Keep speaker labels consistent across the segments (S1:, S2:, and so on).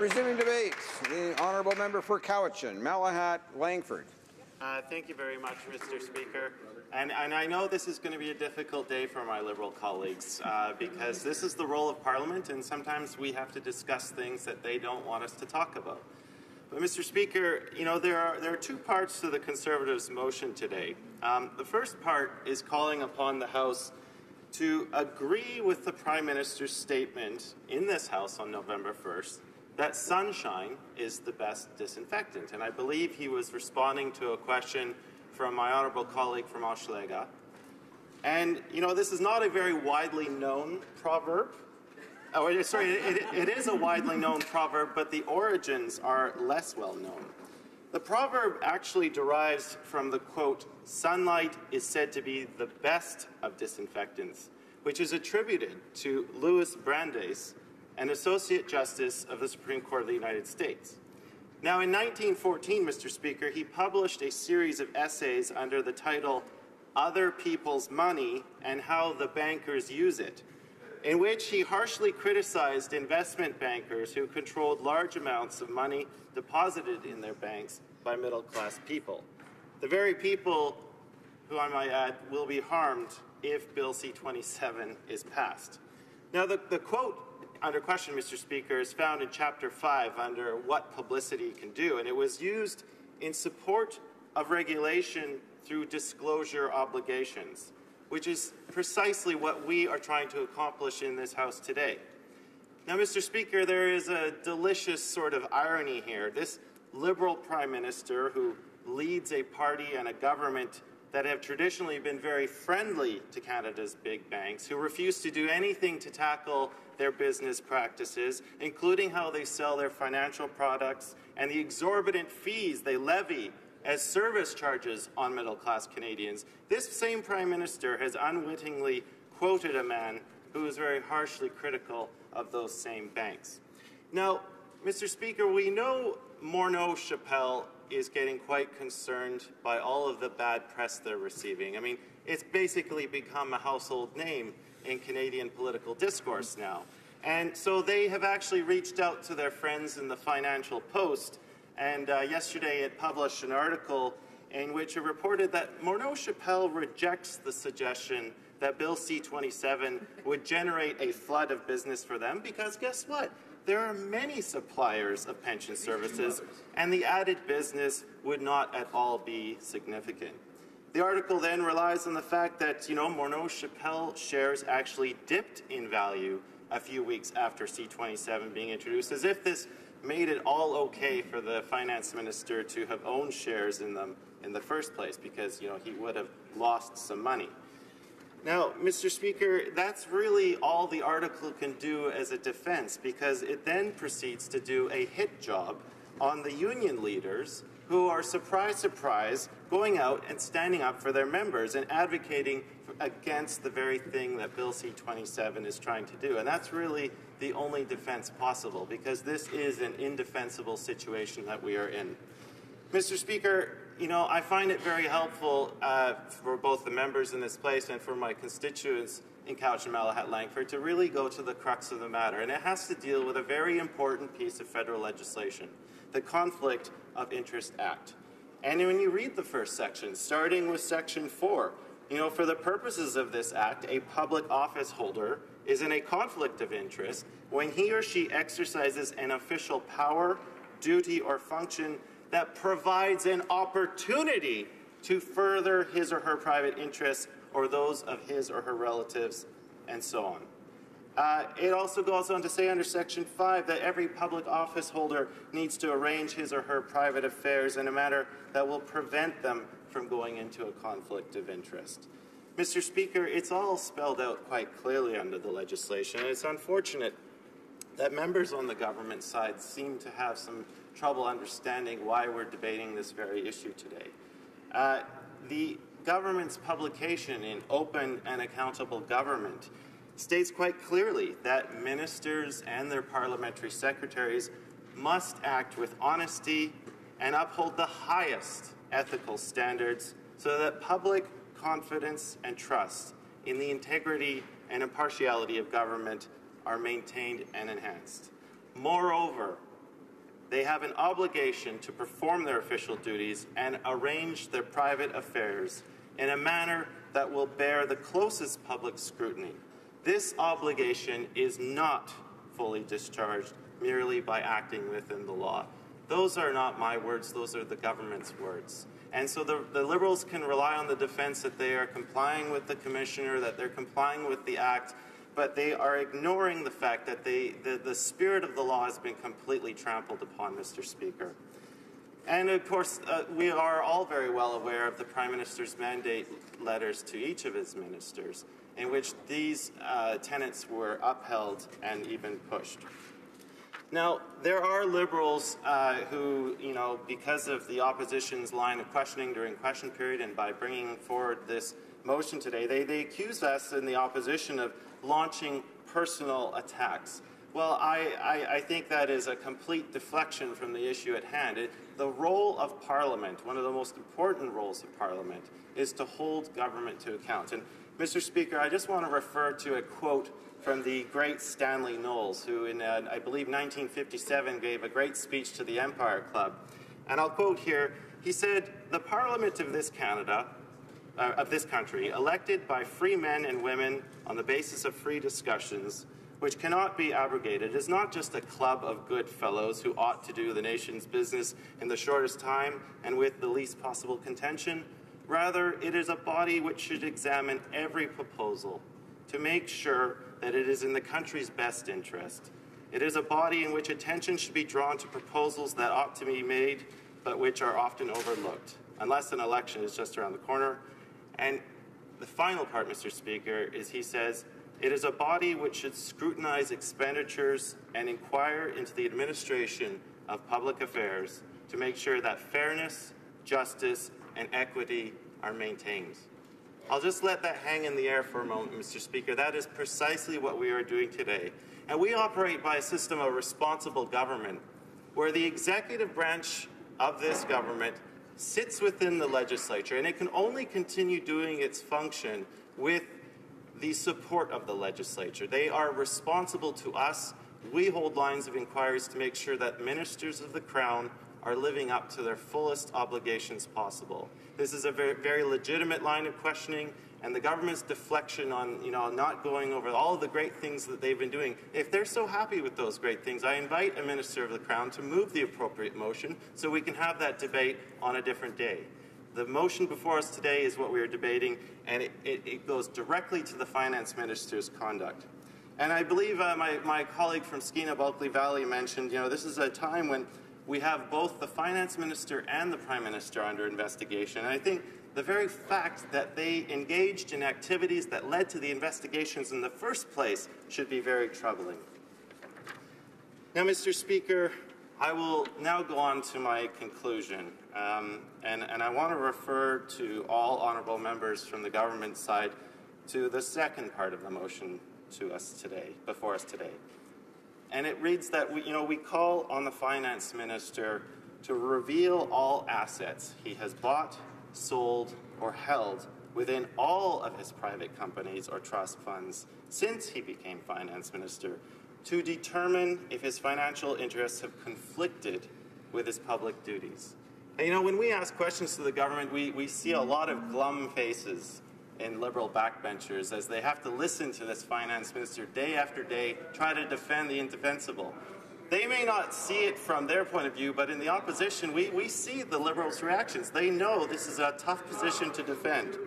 S1: Resuming debate, the honourable member for Cowichan, Malahat Langford.
S2: Thank you very much, Mr. Speaker. And I know this is going to be a difficult day for my Liberal colleagues because this is the role of Parliament, and sometimes we have to discuss things that they don't want us to talk about. But, Mr. Speaker, you know, there are two parts to the Conservatives' motion today. The first part is calling upon the House to agree with the Prime Minister's statement in this House on November 1st that sunshine is the best disinfectant. And I believe he was responding to a question from my honourable colleague from Hochelaga. And, you know, this is not a very widely known proverb. Oh, sorry, it is a widely known proverb, but the origins are less well known. The proverb actually derives from the quote, "Sunlight is said to be the best of disinfectants," which is attributed to Louis Brandeis, an Associate Justice of the Supreme Court of the United States. Now, in 1914, Mr. Speaker, he published a series of essays under the title "Other People's Money and How the Bankers Use It," in which he harshly criticized investment bankers who controlled large amounts of money deposited in their banks by middle-class people. The very people who, I might add, will be harmed if Bill C-27 is passed. Now, the quote under question, Mr. Speaker, is found in Chapter 5 under What Publicity Can Do, and it was used in support of regulation through disclosure obligations, which is precisely what we are trying to accomplish in this House today. Now, Mr. Speaker, there is a delicious sort of irony here. This Liberal Prime Minister who leads a party and a government that have traditionally been very friendly to Canada's big banks, who refuse to do anything to tackle their business practices, including how they sell their financial products and the exorbitant fees they levy as service charges on middle-class Canadians. This same Prime Minister has unwittingly quoted a man who is very harshly critical of those same banks. Now, Mr. Speaker, we know Morneau Chappelle is getting quite concerned by all of the bad press they're receiving. I mean, it's basically become a household name in Canadian political discourse now. And so they have actually reached out to their friends in the Financial Post, and yesterday it published an article in which it reported that Morneau Chappelle rejects the suggestion that Bill C-27 would generate a flood of business for them because guess what? There are many suppliers of pension services, and the added business would not at all be significant. The article then relies on the fact that, you know, Morneau Chappelle shares actually dipped in value a few weeks after C-27 being introduced, as if this made it all okay for the finance minister to have owned shares in them in the first place, because, you know, he would have lost some money. Now, Mr. Speaker, that's really all the article can do as a defense, because it then proceeds to do a hit job on the union leaders who are, surprise, surprise, going out and standing up for their members and advocating against the very thing that Bill C-27 is trying to do. And that's really the only defense possible, because this is an indefensible situation that we are in. Mr. Speaker, you know, I find it very helpful for both the members in this place and for my constituents in Cowichan and Malahat Langford to really go to the crux of the matter. And it has to deal with a very important piece of federal legislation, the Conflict of Interest Act. And when you read the first section, starting with Section 4, you know, for the purposes of this act, a public office holder is in a conflict of interest when he or she exercises an official power, duty, or function that provides an opportunity to further his or her private interests or those of his or her relatives, and so on. It also goes on to say under Section 5 that every public office holder needs to arrange his or her private affairs in a manner that will prevent them from going into a conflict of interest. Mr. Speaker, it's all spelled out quite clearly under the legislation, and it's unfortunate that members on the government side seem to have some trouble understanding why we're debating this very issue today. The government's publication in Open and Accountable Government states quite clearly that ministers and their parliamentary secretaries must act with honesty and uphold the highest ethical standards so that public confidence and trust in the integrity and impartiality of government are maintained and enhanced. Moreover, They have an obligation to perform their official duties and arrange their private affairs in a manner that will bear the closest public scrutiny. This obligation is not fully discharged merely by acting within the law. Those are not my words, those are the government's words. And so the Liberals can rely on the defense that they are complying with the Commissioner, that they're complying with the Act, but they are ignoring the fact that the spirit of the law has been completely trampled upon, Mr. Speaker. And of course, we are all very well aware of the Prime Minister's mandate letters to each of his ministers, in which these tenets were upheld and even pushed. Now, there are Liberals who, because of the opposition's line of questioning during question period and by bringing forward this motion today, they accuse us in the opposition of launching personal attacks. Well, I think that is a complete deflection from the issue at hand. The role of Parliament, one of the most important roles of Parliament, is to hold government to account. And, Mr. Speaker, I just want to refer to a quote from the great Stanley Knowles, who in, I believe, 1957 gave a great speech to the Empire Club. And I'll quote here, he said, "The Parliament of this country, elected by free men and women on the basis of free discussions, which cannot be abrogated, is not just a club of good fellows who ought to do the nation's business in the shortest time and with the least possible contention. Rather, it is a body which should examine every proposal to make sure that it is in the country's best interest. It is a body in which attention should be drawn to proposals that ought to be made, but which are often overlooked, unless an election is just around the corner." And the final part, Mr. Speaker, is he says, "It is a body which should scrutinize expenditures and inquire into the administration of public affairs to make sure that fairness, justice, and equity are maintained." I'll just let that hang in the air for a moment, Mr. Speaker. That is precisely what we are doing today. And we operate by a system of responsible government, where the executive branch of this government sits within the legislature, and it can only continue doing its function with the support of the legislature. They are responsible to us. We hold lines of inquiries to make sure that ministers of the Crown are living up to their fullest obligations possible. This is a very, very legitimate line of questioning, and the government's deflection on, not going over all of the great things that they've been doing. If they're so happy with those great things, I invite a minister of the Crown to move the appropriate motion so we can have that debate on a different day. The motion before us today is what we are debating, and it goes directly to the Finance Minister's conduct. And I believe my colleague from Skeena Bulkley Valley mentioned, this is a time when we have both the Finance Minister and the Prime Minister under investigation. And I think the very fact that they engaged in activities that led to the investigations in the first place should be very troubling. Now, Mr. Speaker, I will now go on to my conclusion. And I want to refer to all honourable members from the government side to the second part of the motion before us today. And it reads that we call on the Finance Minister to reveal all assets he has bought, sold, or held within all of his private companies or trust funds since he became Finance Minister, to determine if his financial interests have conflicted with his public duties. And, when we ask questions to the government, we see a lot of glum faces in Liberal backbenchers as they have to listen to this Finance Minister day after day try to defend the indefensible. They may not see it from their point of view, but in the opposition, we see the Liberals' reactions. They know this is a tough position to defend.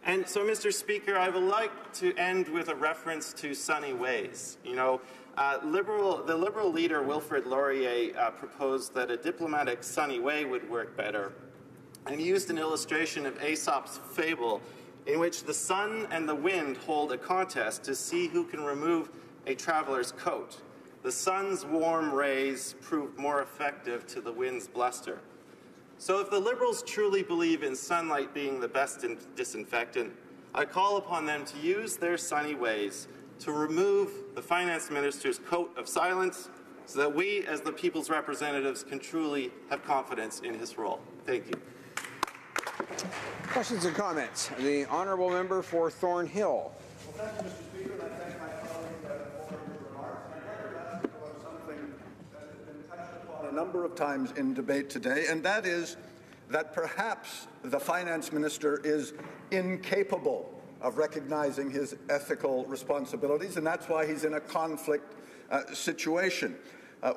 S2: And so, Mr. Speaker, I would like to end with a reference to sunny ways. The Liberal leader, Wilfrid Laurier, proposed that a diplomatic sunny way would work better. And he used an illustration of Aesop's fable in which the sun and the wind hold a contest to see who can remove a traveler's coat. The sun's warm rays proved more effective to the wind's bluster. So if the Liberals truly believe in sunlight being the best disinfectant, I call upon them to use their sunny ways to remove the Finance Minister's coat of silence so that we, as the people's representatives, can truly have confidence in his role. Thank you.
S1: Questions and comments? The honourable member for Thornhill.
S3: Well, thank you, Mr. Speaker, and I thank my colleague for his remarks. And I'd like to ask about something that has been touched upon
S4: number of times in debate today, and that is that perhaps the finance minister is incapable of recognizing his ethical responsibilities, and that's why he's in a conflict situation.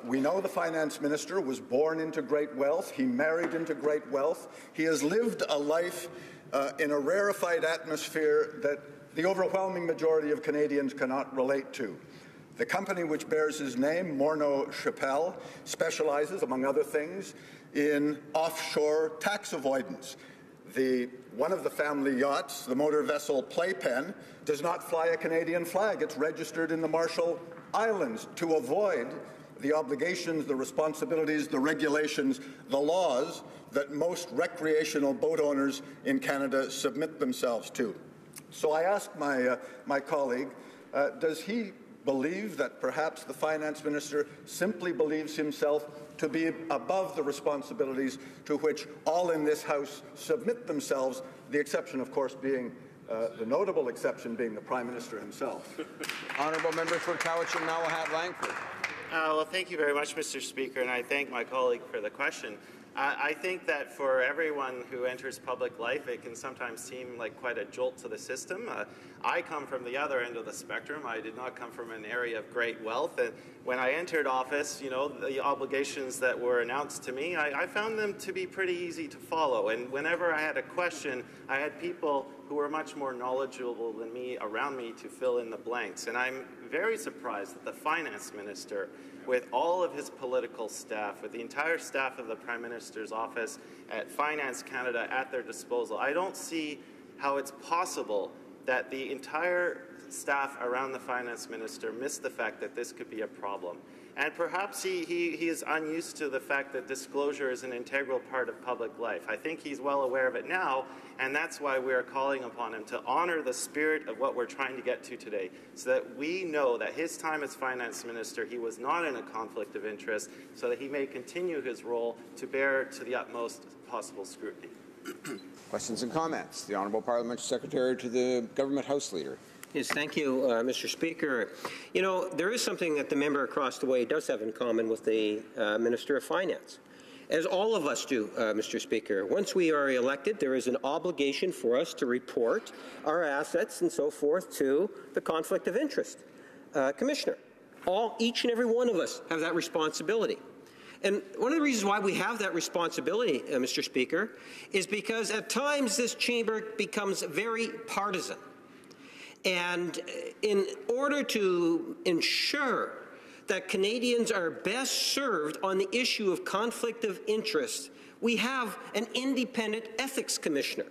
S4: We know the finance minister was born into great wealth. He married into great wealth. He has lived a life in a rarefied atmosphere that the overwhelming majority of Canadians cannot relate to. The company which bears his name, Morneau Shepell, specializes, among other things, in offshore tax avoidance. One of the family yachts, the motor vessel Playpen, does not fly a Canadian flag. It's registered in the Marshall Islands to avoid the obligations, the responsibilities, the regulations, the laws that most recreational boat owners in Canada submit themselves to. So I asked my colleague, does he believe that perhaps the finance minister simply believes himself to be above the responsibilities to which all in this House submit themselves, the exception, of course, being the notable exception being the Prime Minister himself?
S1: Honourable member for Cowichan-Malahat Langford.
S2: Well, thank you very much, Mr. Speaker, and I thank my colleague for the question. I think that for everyone who enters public life, it can sometimes seem like quite a jolt to the system. I come from the other end of the spectrum. I did not come from an area of great wealth. And when I entered office, you know, the obligations that were announced to me, I found them to be pretty easy to follow. And whenever I had a question, I had people who were much more knowledgeable than me around me to fill in the blanks. And I'm very surprised that the finance minister, with all of his political staff, with the entire staff of the Prime Minister's office at Finance Canada at their disposal, I don't see how it's possible that the entire staff around the finance minister missed the fact that this could be a problem. And perhaps he is unused to the fact that disclosure is an integral part of public life. I think he's well aware of it now, and that's why we are calling upon him to honor the spirit of what we're trying to get to today, so that we know that his time as finance minister, he was not in a conflict of interest, so that he may continue his role to bear to the utmost possible scrutiny.
S1: Questions and comments. The Honourable Parliamentary Secretary to the Government House Leader.
S5: Yes, thank you, Mr. Speaker. You know, there is something that the member across the way does have in common with the Minister of Finance, as all of us do, Mr. Speaker. Once we are elected, there is an obligation for us to report our assets and so forth to the Conflict of Interest Commissioner. Each and every one of us have that responsibility. And one of the reasons why we have that responsibility, Mr. Speaker, is because at times this chamber becomes very partisan. And in order to ensure that Canadians are best served on the issue of conflict of interest, we have an independent ethics commissioner.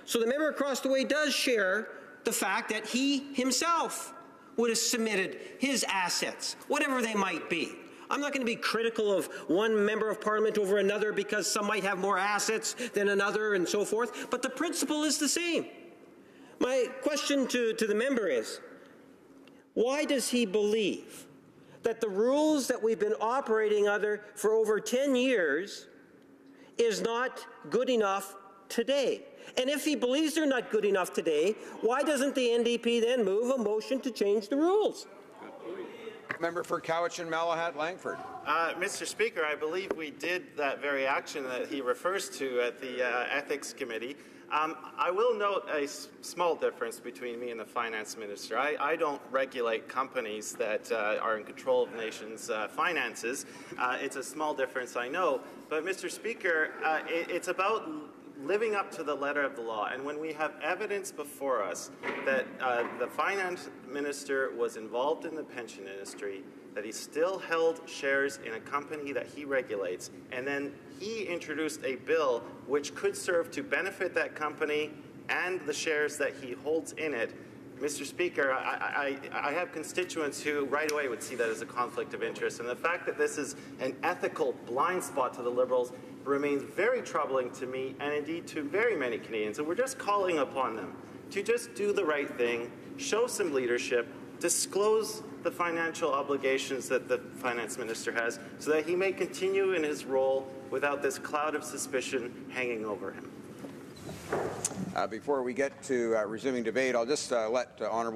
S5: So the member across the way does share the fact that he himself would have submitted his assets, whatever they might be. I'm not going to be critical of one member of Parliament over another because some might have more assets than another and so forth, but the principle is the same. My question to the member is, why does he believe that the rules that we've been operating under for over 10 years is not good enough today? And if he believes they're not good enough today, why doesn't the NDP then move a motion to change the rules?
S1: Member for Cowichan-Malahat Langford.
S2: Mr. Speaker, I believe we did that very action that he refers to at the Ethics Committee. I will note a small difference between me and the Finance Minister. I don't regulate companies that are in control of the nation's finances. It's a small difference, I know. But, Mr. Speaker, it's about living up to the letter of the law. And when we have evidence before us that the Finance Minister was involved in the pension industry, that he still held shares in a company that he regulates, and then he introduced a bill which could serve to benefit that company and the shares that he holds in it, Mr. Speaker, I have constituents who right away would see that as a conflict of interest. And the fact that this is an ethical blind spot to the Liberals remains very troubling to me and indeed to very many Canadians. And we're just calling upon them to just do the right thing, show some leadership, disclose the financial obligations that the Finance Minister has so that he may continue in his role without this cloud of suspicion hanging over him.
S1: Before we get to resuming debate, I'll just let Honourable